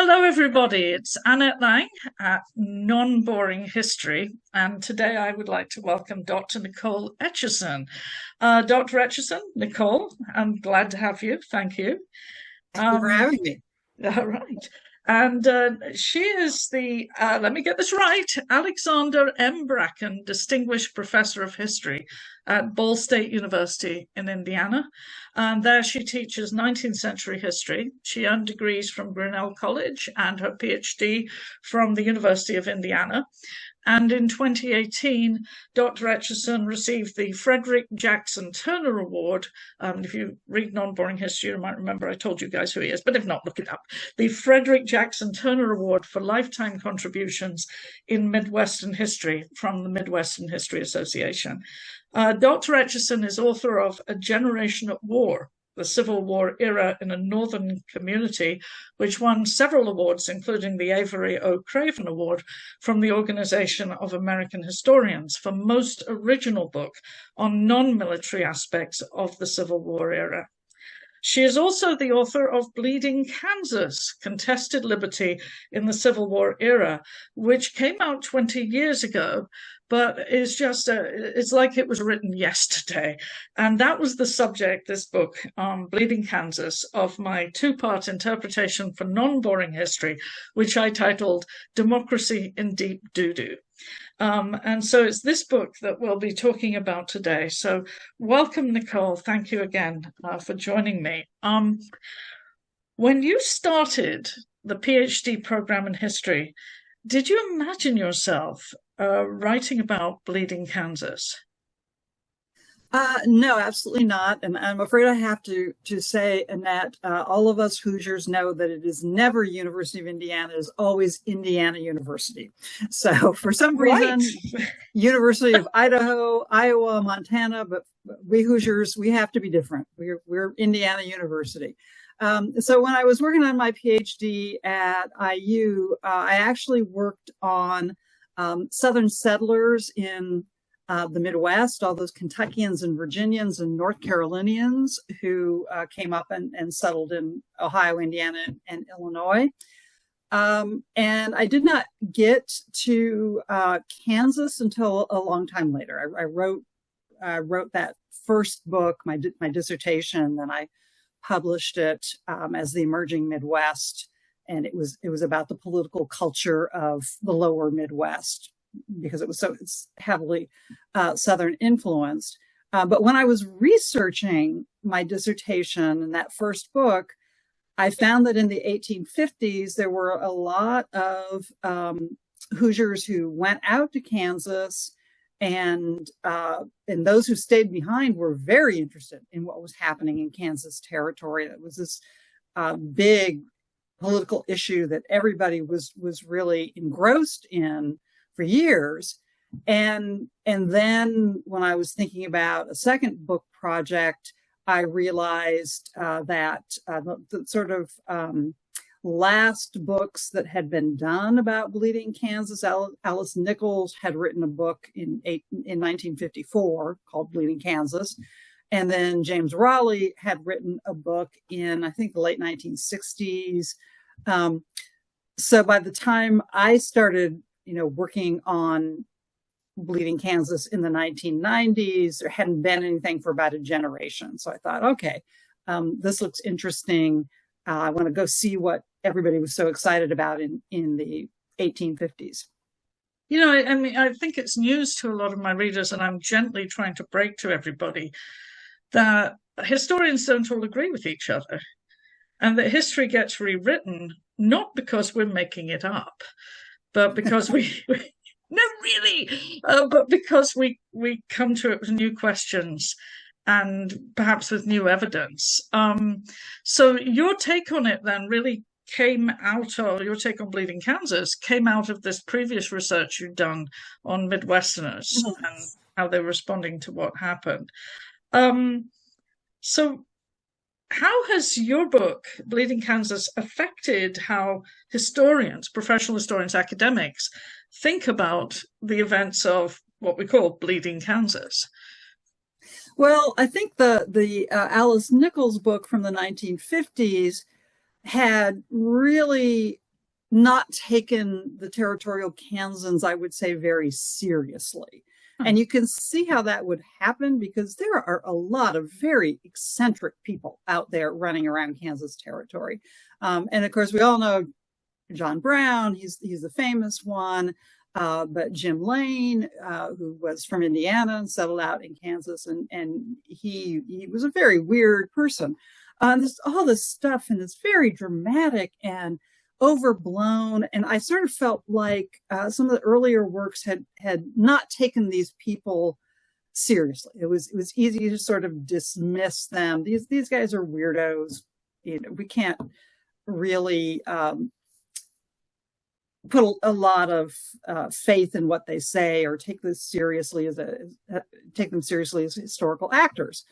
Hello, everybody. It's Annette Lang at Non-Boring History, and today I would like to welcome Dr. Nicole Etcheson. Dr. Etcheson, Nicole, I'm glad to have you. Thank you. Thank you for Um, having me. all right. And she is the, let me get this right, Alexander M. Bracken Distinguished Professor of History at Ball State University in Indiana. And there she teaches 19th century history. She earned degrees from Grinnell College and her PhD from the University of Indiana. And in 2018, Dr. Etcheson received the Frederick Jackson Turner Award. If you read Non-Boring History, you might remember I told you guys who he is, but if not, look it up. The Frederick Jackson Turner Award for lifetime contributions in Midwestern history from the Midwestern History Association. Dr. Etcheson is author of A Generation at War, the Civil War Era in a Northern Community, which won several awards, including the Avery O. Craven Award from the Organization of American Historians for most original book on non-military aspects of the Civil War era. She is also the author of Bleeding Kansas, Contested Liberty in the Civil War Era, which came out 20 years ago, but is just, it's like it was written yesterday. And that was the subject, this book, Bleeding Kansas, of my two-part interpretation for non-boring history, which I titled Democracy in Deep Doo-Doo. And so it's this book that we'll be talking about today. So welcome, Nicole. Thank you again for joining me. When you started the PhD program in history, did you imagine yourself writing about Bleeding Kansas? No, absolutely not. And I'm afraid I have to say, Annette, all of us Hoosiers know that it is never University of Indiana, it is always Indiana University. So for some reason, Right. University of Idaho, Iowa, Montana, but we Hoosiers, we have to be different. We're Indiana University. So when I was working on my PhD at IU, I actually worked on Southern settlers in the Midwest, all those Kentuckians and Virginians and North Carolinians who came up and settled in Ohio, Indiana, and Illinois. And I did not get to Kansas until a long time later. I wrote that first book, my dissertation, and I published it as The Emerging Midwest, and it was about the political culture of the lower Midwest, because it's heavily Southern influenced. But when I was researching my dissertation in that first book, I found that in the 1850s, there were a lot of Hoosiers who went out to Kansas, and those who stayed behind were very interested in what was happening in Kansas Territory. That was this big political issue that everybody was really engrossed in for years. And then when I was thinking about a second book project, I realized that the sort of last books that had been done about Bleeding Kansas, Alice Nichols had written a book in 1954 called Bleeding Kansas. And then James Raleigh had written a book in, I think, the late 1960s. So by the time I started working on Bleeding Kansas in the 1990s, there hadn't been anything for about a generation. So I thought, okay, this looks interesting. I want to go see what everybody was so excited about in the 1850s. I mean, I think it's news to a lot of my readers, and I'm gently trying to break to everybody that historians don't all agree with each other, and that history gets rewritten not because we're making it up, but because no, really, but because we come to it with new questions and perhaps with new evidence. So your take on it then really came out of, your take on Bleeding Kansas came out of this previous research you'd done on Midwesterners and how they're responding to what happened. So how has your book, Bleeding Kansas, affected how historians, professional historians, academics, think about the events of what we call Bleeding Kansas? Well, I think the Alice Nichols book from the 1950s had really not taken the territorial Kansans, I would say, very seriously. And you can see how that would happen because there are a lot of very eccentric people out there running around Kansas territory. And of course, we all know John Brown, he's the famous one. But Jim Lane, who was from Indiana and settled out in Kansas, and he was a very weird person. There's all this stuff, and it's very dramatic and overblown. And I sort of felt like some of the earlier works had not taken these people seriously. It was easy to sort of dismiss them. These guys are weirdos. You know, we can't really put a lot of faith in what they say or take them seriously as historical actors.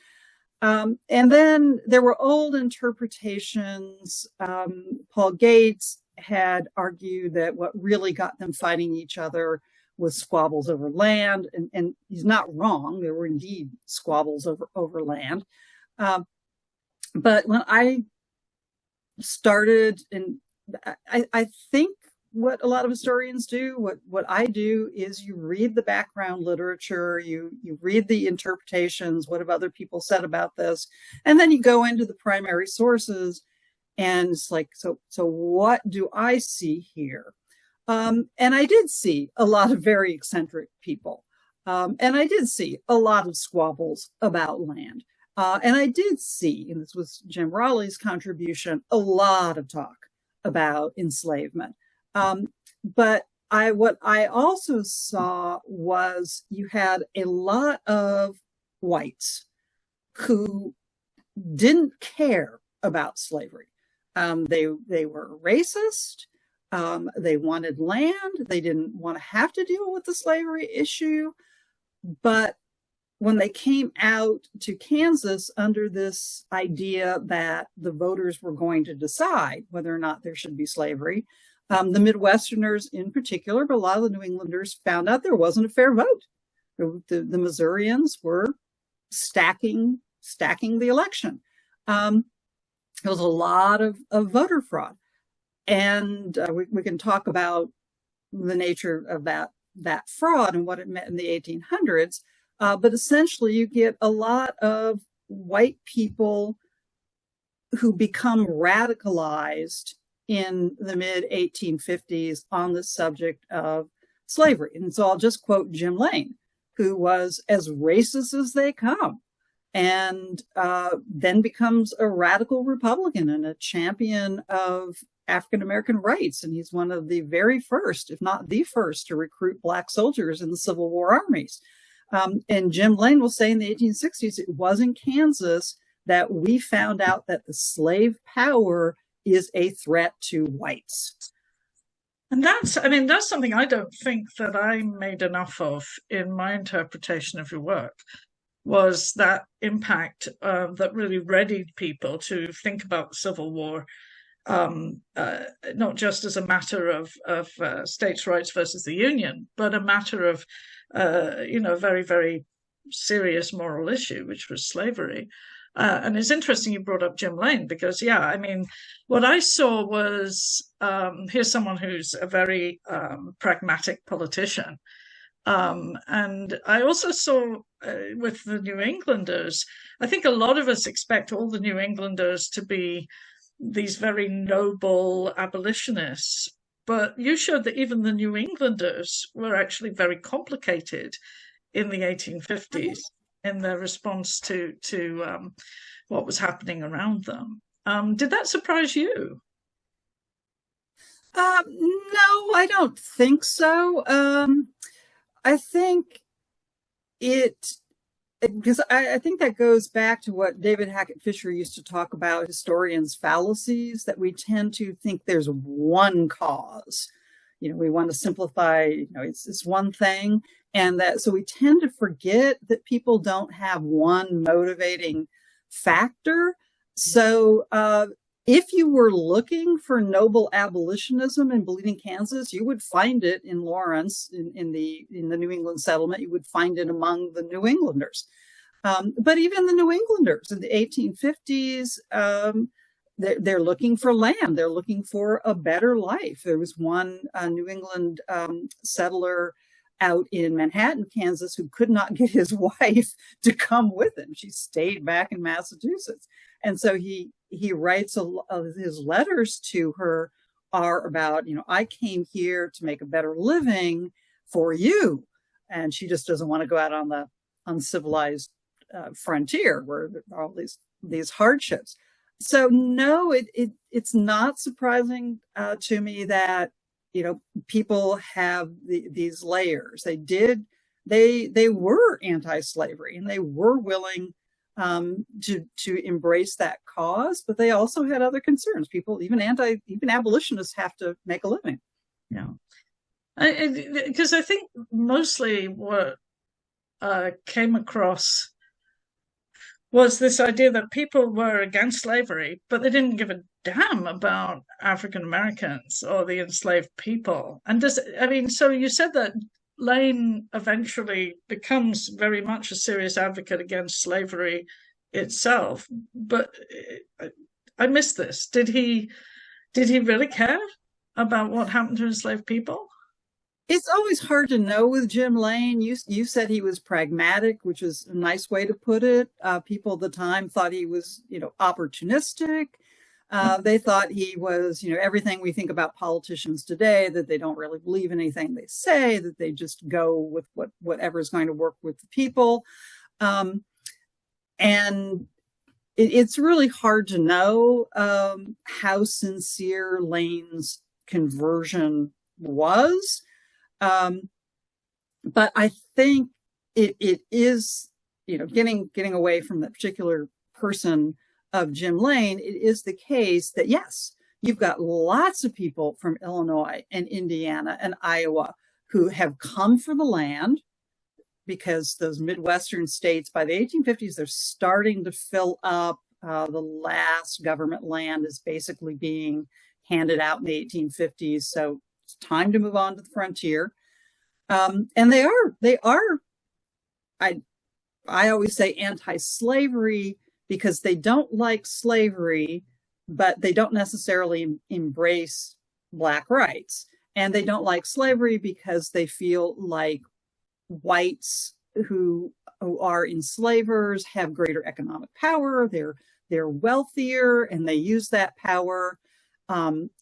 And then there were old interpretations. Paul Gates had argued that what really got them fighting each other was squabbles over land, and he's not wrong. There were indeed squabbles over land. But when I started, and I think what a lot of historians do, what I do, is you read the background literature, you read the interpretations, what have other people said about this, and then you go into the primary sources, and it's like, so what do I see here? And I did see a lot of very eccentric people, and I did see a lot of squabbles about land, and I did see, and this was Jim Raleigh's contribution, a lot of talk about enslavement. But what I also saw was you had a lot of whites who didn't care about slavery. They were racist. They wanted land. They didn't want to have to deal with the slavery issue. But when they came out to Kansas under this idea that the voters were going to decide whether or not there should be slavery, the Midwesterners in particular, but a lot of the New Englanders found out there wasn't a fair vote. The Missourians were stacking the election. There was a lot of voter fraud. And we can talk about the nature of that fraud and what it meant in the 1800s. But essentially, you get a lot of white people who become radicalized in the mid 1850s on the subject of slavery. And so I'll just quote Jim Lane, who was as racist as they come, and then becomes a radical Republican and a champion of African-American rights. And he's one of the very first, if not the first, to recruit Black soldiers in the Civil War armies. And Jim Lane will say in the 1860s, it was in Kansas that we found out that the slave power is a threat to whites. And that's something I don't think that I made enough of in my interpretation of your work, was that impact that really readied people to think about the Civil War, not just as a matter of states' rights versus the Union, but a matter of, very, very serious moral issue, which was slavery. And it's interesting you brought up Jim Lane because, what I saw was, here's someone who's a very pragmatic politician. And I also saw with the New Englanders, I think a lot of us expect all the New Englanders to be these very noble abolitionists. But you showed that even the New Englanders were actually very complicated in the 1850s. In their response to what was happening around them. Did that surprise you? No, I don't think so. I think because I think that goes back to what David Hackett Fisher used to talk about, historians' fallacies, that we tend to think there's one cause. We want to simplify, it's one thing. And so we tend to forget that people don't have one motivating factor. So if you were looking for noble abolitionism in Bleeding Kansas, you would find it in Lawrence, in the New England settlement. You would find it among the New Englanders. But even the New Englanders in the 1850s, they're looking for land. They're looking for a better life. There was one New England settler out in Manhattan, Kansas, who could not get his wife to come with him. She stayed back in Massachusetts. And so he writes his letters to her are about, I came here to make a better living for you. And she just doesn't want to go out on the uncivilized frontier where there are all these hardships. So no, it's not surprising to me that people have these layers. They were anti-slavery and they were willing to embrace that cause, but they also had other concerns. People, even abolitionists, have to make a living. Yeah, because I think mostly what came across was this idea that people were against slavery, but they didn't give a damn about African Americans or the enslaved people. And so you said that Lane eventually becomes very much a serious advocate against slavery itself. But I missed this. Did he really care about what happened to enslaved people? It's always hard to know with Jim Lane. You said he was pragmatic, which is a nice way to put it. People at the time thought he was, opportunistic. They thought he was, everything we think about politicians today, that they don't really believe in anything they say, that they just go with whatever is going to work with the people. And it's really hard to know how sincere Lane's conversion was. But I think it is, getting away from the particular person of Jim Lane, it is the case that, yes, you've got lots of people from Illinois and Indiana and Iowa who have come for the land, because those Midwestern states, by the 1850s, they're starting to fill up. The last government land is basically being handed out in the 1850s. So it's time to move on to the frontier. And they are, I always say, anti-slavery because they don't like slavery, but they don't necessarily embrace Black rights. And they don't like slavery because they feel like whites who are enslavers have greater economic power. They're wealthier, and they use that power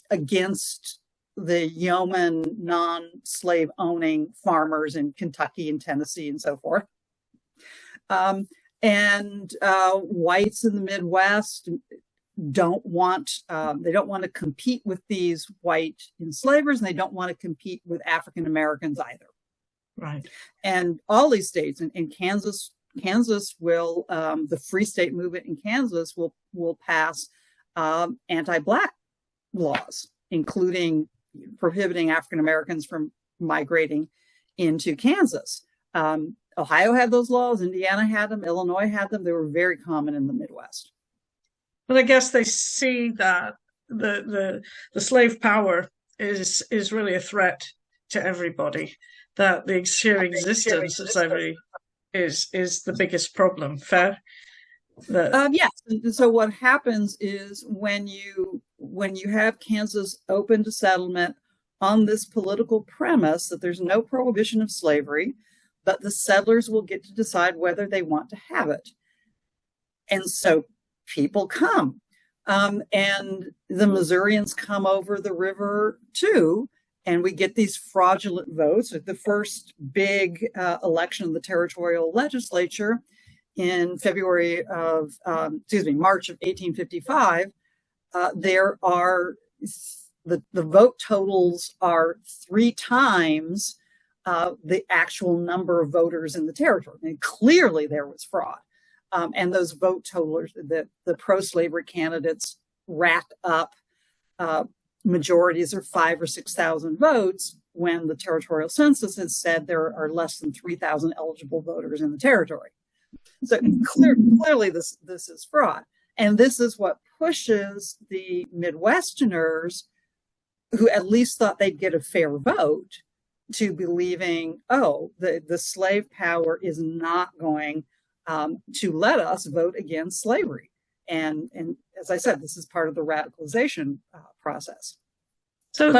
against the yeoman, non-slave owning farmers in Kentucky and Tennessee and so forth. And whites in the Midwest don't want to compete with these white enslavers, and they don't want to compete with African Americans either. Right. And all these states, in Kansas will, the Free State movement in Kansas will pass anti-Black laws, including prohibiting African Americans from migrating into Kansas. Ohio had those laws, Indiana had them, Illinois had them. They were very common in the Midwest. But I guess they see that the slave power is really a threat to everybody, that the sheer existence of slavery is the biggest problem. Fair? Yes. So what happens is when you have Kansas open to settlement on this political premise that there's no prohibition of slavery, but the settlers will get to decide whether they want to have it. And so people come. And the Missourians come over the river too. And we get these fraudulent votes. At the first big election of the territorial legislature in March of 1855, there are the vote totals are 3 times the actual number of voters in the territory. And clearly there was fraud. And those vote totals, the pro-slavery candidates racked up majorities of 5,000 or 6,000 votes when the territorial census has said there are less than 3,000 eligible voters in the territory. So clearly this is fraud. And this is what pushes the Midwesterners, who at least thought they'd get a fair vote, to believing, the slave power is not going to let us vote against slavery. and as I said, this is part of the radicalization process. So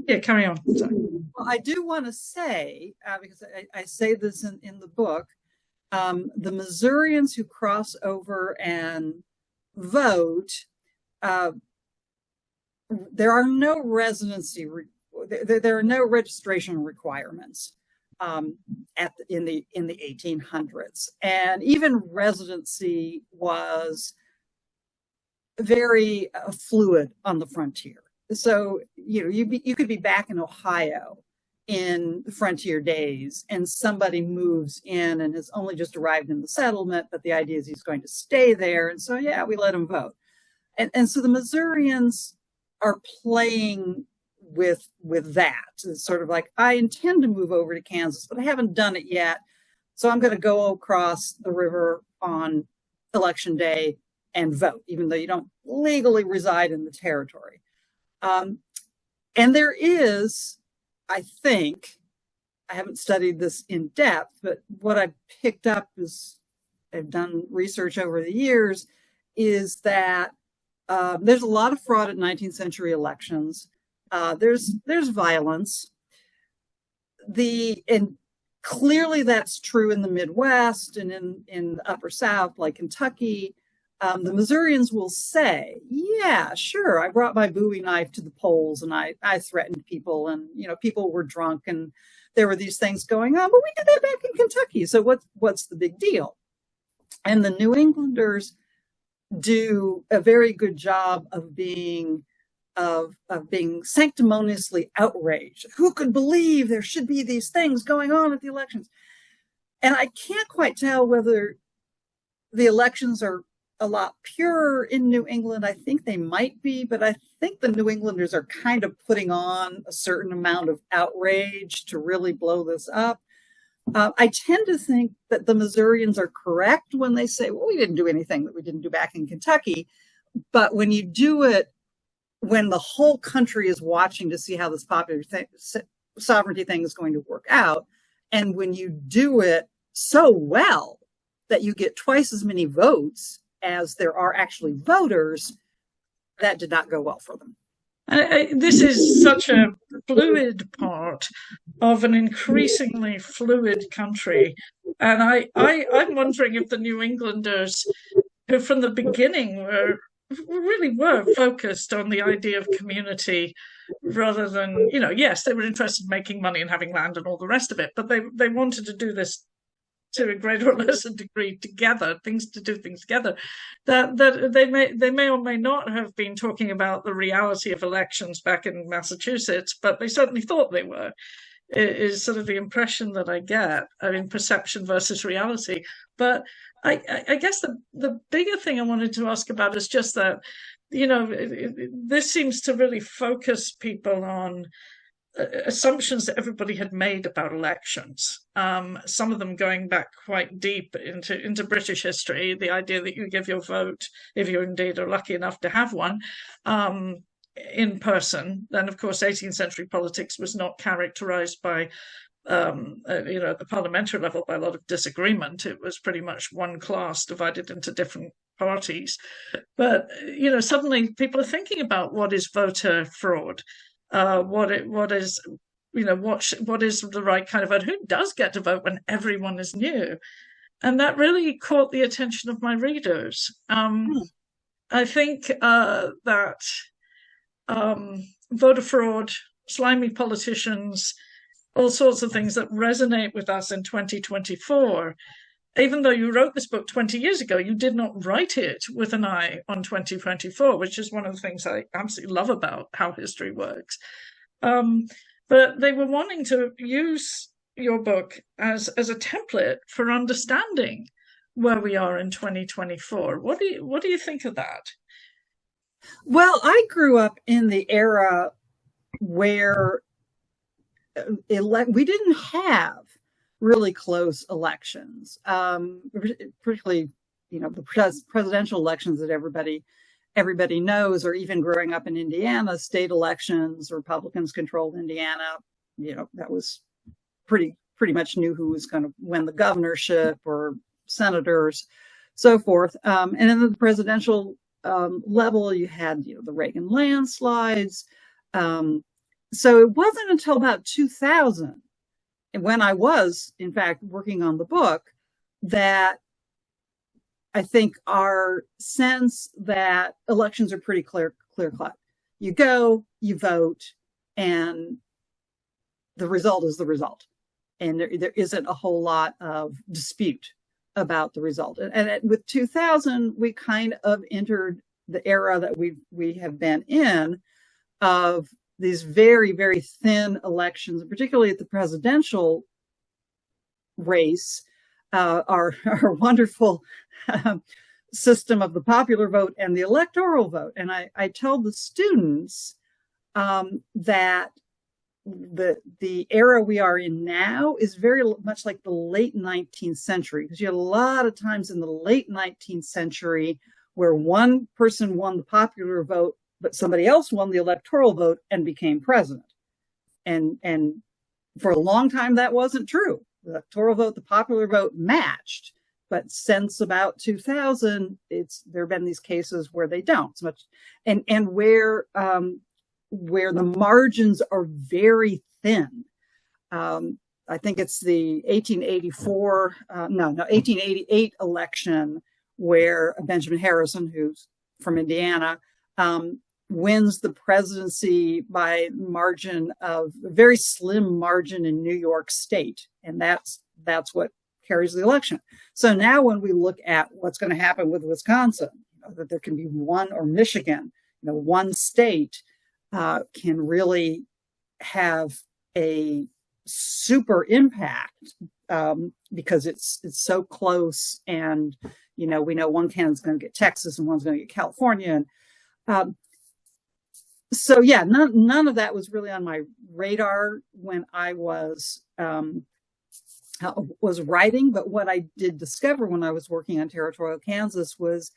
yeah, carry on. Sorry. Well, I do want to say, because I say this in the book, the Missourians who cross over and vote, there are no residency, there are no registration requirements in the 1800s, and even residency was very fluid on the frontier. So you could be back in Ohio in the frontier days, and somebody moves in and has only just arrived in the settlement, but the idea is he's going to stay there, and so yeah, we let him vote. And so the Missourians are playing with that. It's sort of like, I intend to move over to Kansas, but I haven't done it yet, so I'm going to go across the river on election day and vote, even though you don't legally reside in the territory. And there is, I think, I haven't studied this in depth, but what I've picked up is, I've done research over the years, is that there's a lot of fraud at 19th century elections. There's violence. And clearly that's true in the Midwest and in the Upper South, like Kentucky. The Missourians will say, yeah, sure, I brought my Bowie knife to the polls and I threatened people, and people were drunk and there were these things going on, but we did that back in Kentucky. So what's the big deal? And the New Englanders do a very good job of being sanctimoniously outraged. Who could believe there should be these things going on at the elections? And I can't quite tell whether the elections are a lot purer in New England. I think they might be, but I think the New Englanders are kind of putting on a certain amount of outrage to really blow this up. I tend to think that the Missourians are correct when they say, well, we didn't do anything that we didn't do back in Kentucky. But when you do it, when the whole country is watching to see how this popular sovereignty thing is going to work out, and when you do it so well that you get twice as many votes as there are actually voters, that did not go well for them. This is such a fluid part of an increasingly fluid country. And I'm wondering if the New Englanders, who from the beginning really were focused on the idea of community rather than, yes, they were interested in making money and having land and all the rest of it, but they wanted to do this to a greater or lesser degree together, to do things together, that they may or may not have been talking about the reality of elections back in Massachusetts, but they certainly thought they were, is sort of the impression that I get. I mean, perception versus reality. But I guess the bigger thing I wanted to ask about is just that, this seems to really focus people on assumptions that everybody had made about elections, some of them going back quite deep into British history, the idea that you give your vote, if you indeed are lucky enough to have one, in person. Then, of course, 18th century politics was not characterized by, at the parliamentary level, by a lot of disagreement. It was pretty much one class divided into different parties. But, suddenly people are thinking about what is voter fraud. What is the right kind of vote? Who does get to vote when everyone is new? And that really caught the attention of my readers. I think that voter fraud, slimy politicians, all sorts of things that resonate with us in 2024. Even though you wrote this book 20 years ago, you did not write it with an eye on 2024, which is one of the things I absolutely love about how history works. But they were wanting to use your book as a template for understanding where we are in 2024. What do you think of that? Well, I grew up in the era where we didn't have really close elections, particularly, the presidential elections that everybody knows, or even growing up in Indiana, state elections, Republicans controlled Indiana. That was pretty much knew who was going to win the governorship or senators. so forth. And in the presidential level, you had the Reagan landslides. So it wasn't until about 2000, when I was, in fact, working on the book, that I think our sense that elections are pretty clear cut. You go, you vote, and the result is the result. And there isn't a whole lot of dispute about the result. And with 2000, we kind of entered the era that we have been in, of these very, very thin elections, particularly at the presidential race. Our wonderful system of the popular vote and the electoral vote. And I tell the students that the era we are in now is very much like the late 19th century, because you had a lot of times in the late 19th century where one person won the popular vote, but somebody else won the electoral vote and became president. And for a long time, that wasn't true. The electoral vote, the popular vote matched. But since about 2000, there have been these cases where they don't so much, and where the margins are very thin. I think it's the 1888 election where Benjamin Harrison, who's from Indiana, wins the presidency by margin of a very slim margin in New York State, and that's what carries the election. So now when we look at what's going to happen with Wisconsin, that there can be one, or Michigan, one state can really have a super impact because it's so close, and we know one candidate's going to get Texas and one's going to get California, and so yeah, none of that was really on my radar when I was writing. But what I did discover when I was working on territorial Kansas was,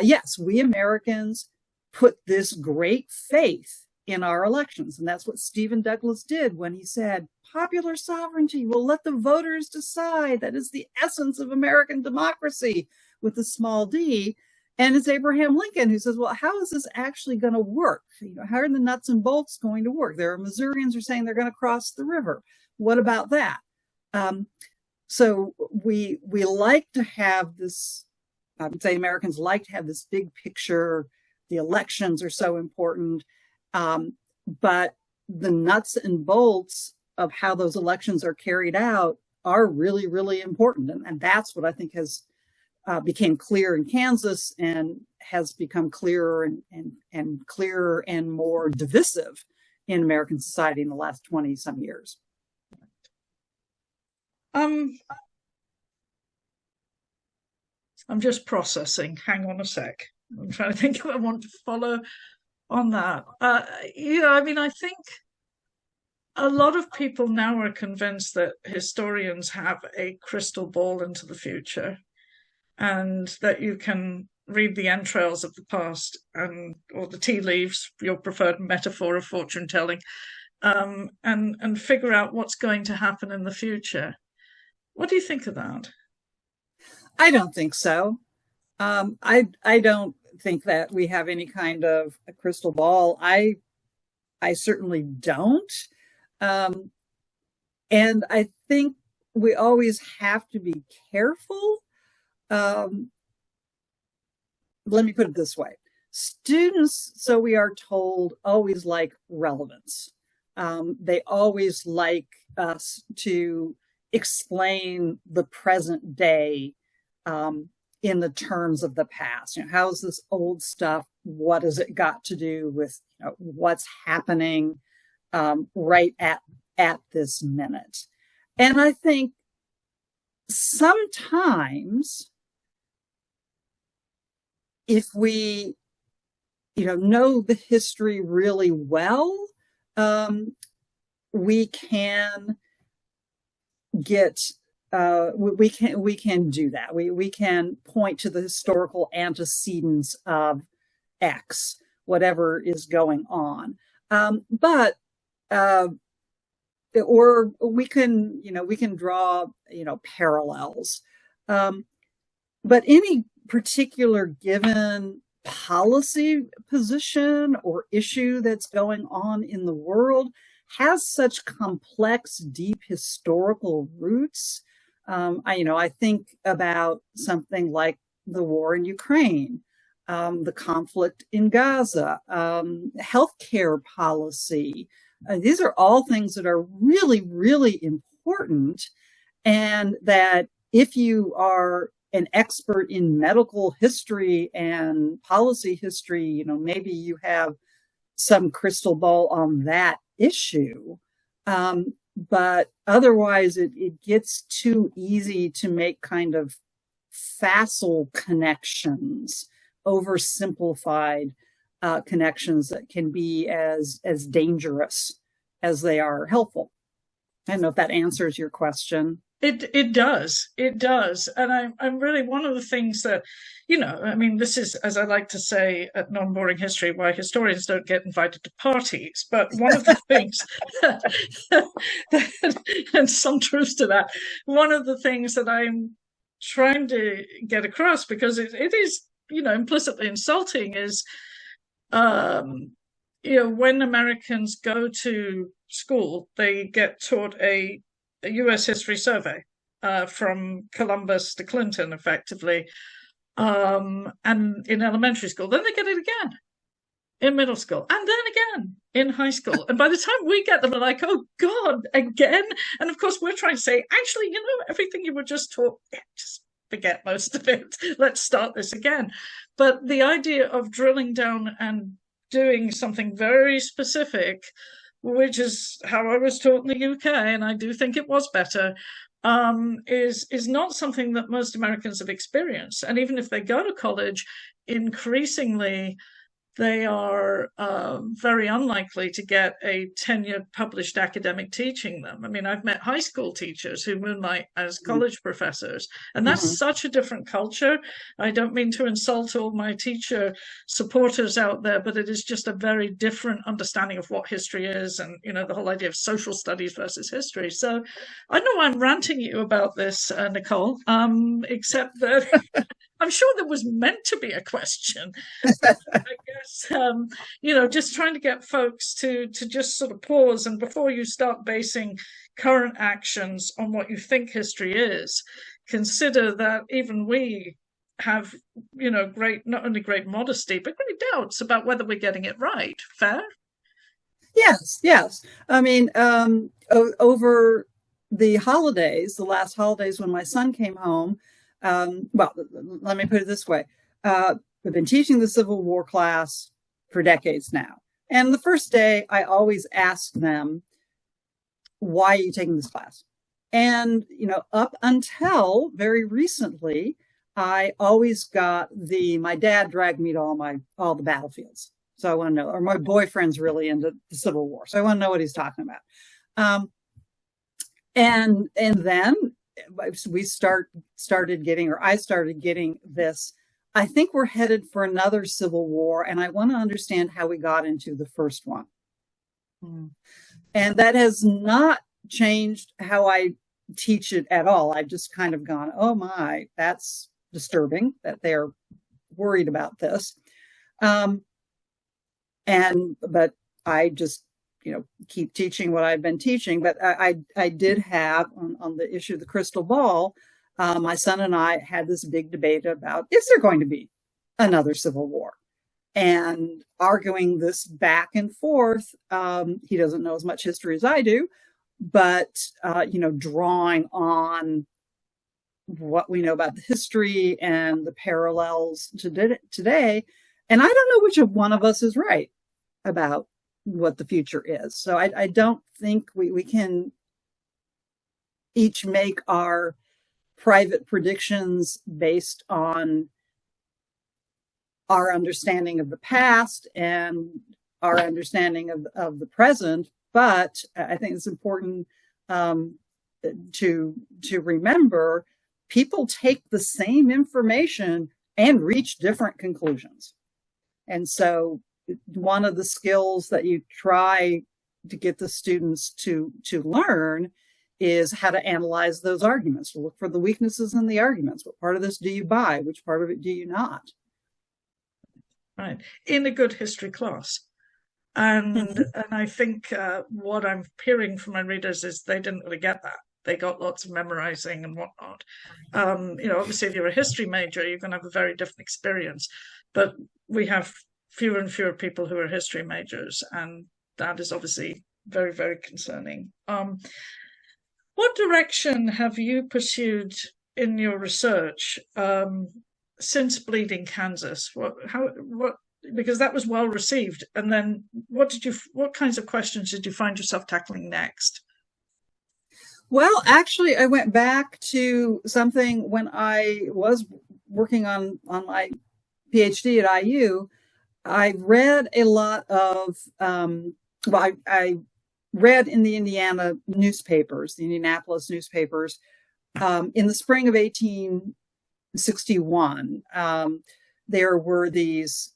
yes, we Americans put this great faith in our elections. And that's what Stephen Douglas did when he said, popular sovereignty, will let the voters decide. That is the essence of American democracy, with a small d. And it's Abraham Lincoln who says, well, how is this actually going to work? How are the nuts and bolts going to work? There are Missourians who are saying they're going to cross the river. What about that? So we like to have this, I would say Americans like to have this big picture. The elections are so important. But the nuts and bolts of how those elections are carried out are really, really important. And that's what I think has became clear in Kansas, and has become clearer and clearer and more divisive in American society in the last 20 some years. I'm just processing. Hang on a sec. I'm trying to think if I want to follow on that. I think a lot of people now are convinced that historians have a crystal ball into the future, and that you can read the entrails of the past, or the tea leaves, your preferred metaphor of fortune telling, and figure out what's going to happen in the future. What do you think of that? I don't think so. I don't think that we have any kind of a crystal ball. I certainly don't. And I think we always have to be careful. Let me put it this way. Students, so we are told, always like relevance. They always like us to explain the present day in the terms of the past. How's this old stuff? What has it got to do with what's happening right at this minute? And I think sometimes, if we know the history really well, we can get we can do that. We can point to the historical antecedents of X, whatever is going on. But or we can draw parallels. But any particular given policy position or issue that's going on in the world has such complex, deep historical roots. I think about something like the war in Ukraine, the conflict in Gaza, healthcare policy. These are all things that are really, really important, and that if you are an expert in medical history and policy history, maybe you have some crystal ball on that issue. But otherwise, it gets too easy to make kind of facile connections, oversimplified connections that can be as dangerous as they are helpful. I don't know if that answers your question. It does. It does. And I'm really one of the things that, this is, as I like to say at Non-Boring History, why historians don't get invited to parties. But one of the things, and some truth to that, one of the things that I'm trying to get across, because it is, implicitly insulting, is, when Americans go to school, they get taught a US history survey from Columbus to Clinton, effectively, and in elementary school. Then they get it again in middle school, and then again in high school. And by the time we get them, we're like, oh God, again? And of course, we're trying to say, actually, everything you were just taught, just forget most of it. Let's start this again. But the idea of drilling down and doing something very specific, which is how I was taught in the UK, and I do think it was better, is not something that most Americans have experienced. And even if they go to college, increasingly they are very unlikely to get a tenured published academic teaching them. I mean, I've met high school teachers who moonlight as college professors, and that's such a different culture. I don't mean to insult all my teacher supporters out there, but it is just a very different understanding of what history is, and, the whole idea of social studies versus history. So I know I'm ranting you about this, Nicole, except that I'm sure there was meant to be a question. I guess, just trying to get folks to just sort of pause, and before you start basing current actions on what you think history is, consider that even we have, not only great modesty, but great doubts about whether we're getting it right. Fair? Yes. I mean, over the last holidays when my son came home, well, let me put it this way. We've been teaching the Civil War class for decades now. And the first day, I always ask them, why are you taking this class? And, up until very recently, I always got my dad dragged me to all the battlefields. So I want to know, or my boyfriend's really into the Civil War. So I want to know what he's talking about. And then I started getting this, I think we're headed for another civil war, and I want to understand how we got into the first one. And that has not changed how I teach it at all. I've just kind of gone, oh my, that's disturbing that they're worried about this. But I just keep teaching what I've been teaching. But I did have on the issue of the crystal ball, my son and I had this big debate about, is there going to be another civil war? And arguing this back and forth. He doesn't know as much history as I do, but, drawing on what we know about the history and the parallels to today. And I don't know which of one of us is right about what the future is. So I don't think we can each make our private predictions based on our understanding of the past and our understanding of the present. But I think it's important to remember people take the same information and reach different conclusions. And so one of the skills that you try to get the students to learn is how to analyze those arguments, to look for the weaknesses in the arguments. What part of this do you buy? Which part of it do you not? Right. In a good history class. And I think what I'm hearing from my readers is they didn't really get that. They got lots of memorizing and whatnot. Obviously, if you're a history major, you're going to have a very different experience. But we have fewer and fewer people who are history majors, and that is obviously very, very concerning. What direction have you pursued in your research since Bleeding Kansas? Because that was well received. And then what kinds of questions did you find yourself tackling next? Well, actually, I went back to something when I was working on my PhD at IU. I read a lot of, I read in the Indiana newspapers, the Indianapolis newspapers, in the spring of 1861. There were these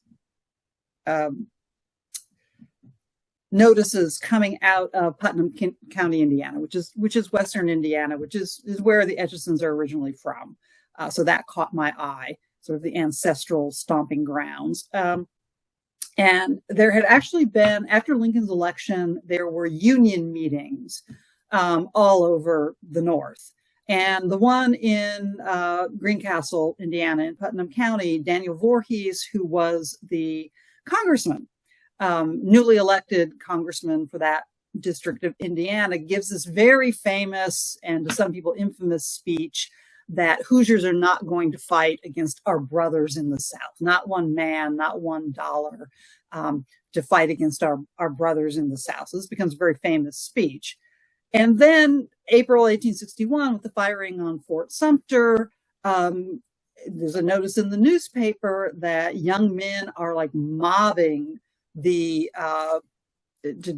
notices coming out of Putnam County, Indiana, which is Western Indiana, which is where the Etchesons are originally from. So that caught my eye, sort of the ancestral stomping grounds. And there had actually been, after Lincoln's election, there were union meetings all over the North. And the one in Greencastle, Indiana, in Putnam County, Daniel Voorhees, who was the congressman, newly elected congressman for that district of Indiana, gives this very famous and to some people infamous speech that Hoosiers are not going to fight against our brothers in the South, not one man, not $1 to fight against our brothers in the South. So this becomes a very famous speech. And then April 1861, with the firing on Fort Sumter, there's a notice in the newspaper that young men are like mobbing to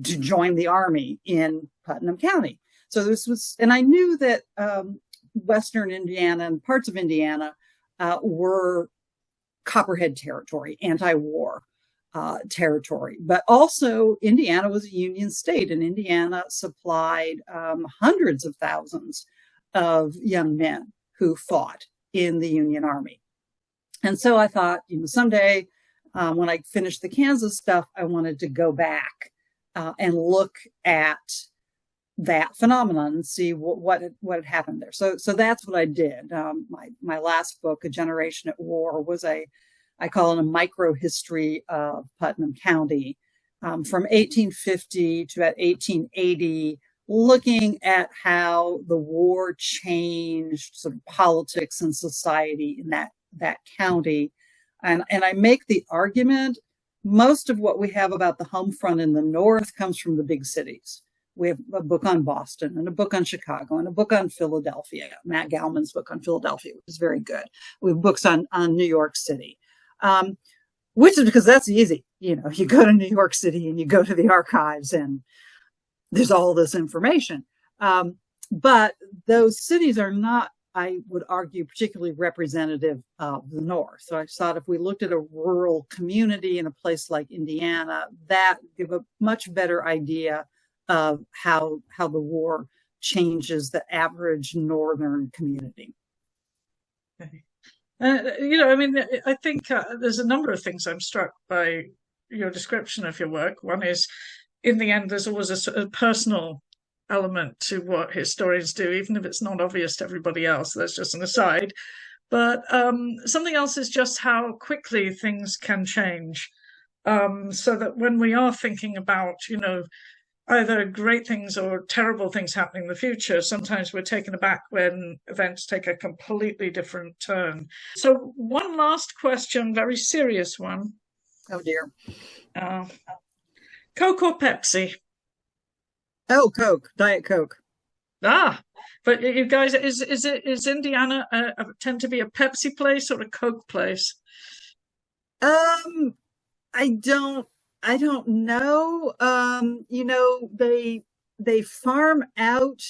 join the army in Putnam County. So this was, and I knew that Western Indiana and parts of Indiana were Copperhead territory, anti-war territory. But also Indiana was a Union state, and Indiana supplied hundreds of thousands of young men who fought in the Union Army. And so I thought, someday when I finished the Kansas stuff, I wanted to go back and look at that phenomenon and see what had happened there. So that's what I did. My last book, A Generation at War, was I call it a micro history of Putnam County from 1850 to about 1880, looking at how the war changed sort of politics and society in that county. And I make the argument, most of what we have about the home front in the North comes from the big cities. We have a book on Boston and a book on Chicago and a book on Philadelphia, Matt Gallman's book on Philadelphia, which is very good. We have books on New York City, which is because that's easy. You go to New York City and you go to the archives and there's all this information. But those cities are not, I would argue, particularly representative of the North. So I thought if we looked at a rural community in a place like Indiana, that give a much better idea of how the war changes the average Northern community. Okay. I think there's a number of things I'm struck by your description of your work. One is, in the end, there's always a personal element to what historians do, even if it's not obvious to everybody else. That's just an aside. But something else is just how quickly things can change. So that when we are thinking about, either great things or terrible things happening in the future, sometimes we're taken aback when events take a completely different turn. So one last question, very serious one. Oh dear. Coke or Pepsi? Oh, Coke, Diet Coke. But you guys, is Indiana tend to be a Pepsi place or a Coke place? I don't know. They farm out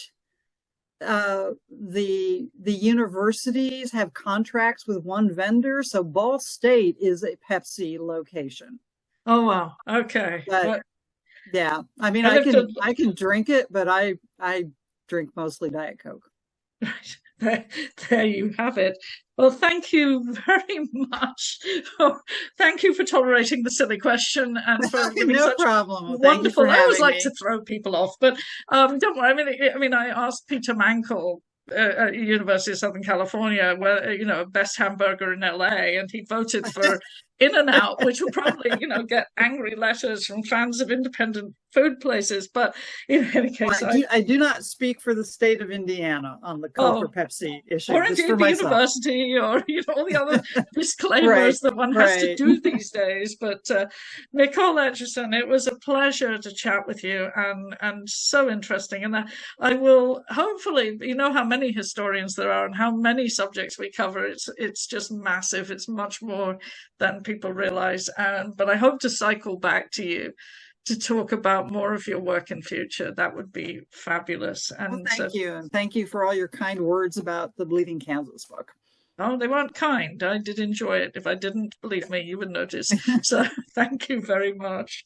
the universities have contracts with one vendor, so Ball State is a Pepsi location. Oh wow. Okay. But yeah, I mean, I can drink it, but I drink mostly Diet Coke. Right. There you have it. Well, thank you very much. Oh, thank you for tolerating the silly question and for giving No such problem. Well, thank you for wonderful. I always having like me. to throw people off, but don't worry. I asked Peter Mankel at University of Southern California, where best hamburger in LA, and he voted for In-N-Out, which will probably get angry letters from fans of independent food places. But in any case, I do not speak for the state of Indiana on the Coke or oh, Pepsi issue, or just indeed for the myself. university, or all the other Right, disclaimers that one has to right. do these days. But Nicole Etcheson, it was a pleasure to chat with you, and so interesting. And I will hopefully, how many historians there are and how many subjects we cover. It's just massive. It's much more than people realize. But I hope to cycle back to you to talk about more of your work in future. That would be fabulous. Well, And thank you. And thank you for all your kind words about the Bleeding Kansas book. oh, they weren't kind. I did enjoy it. If I didn't, believe me, you would notice. So thank you very much.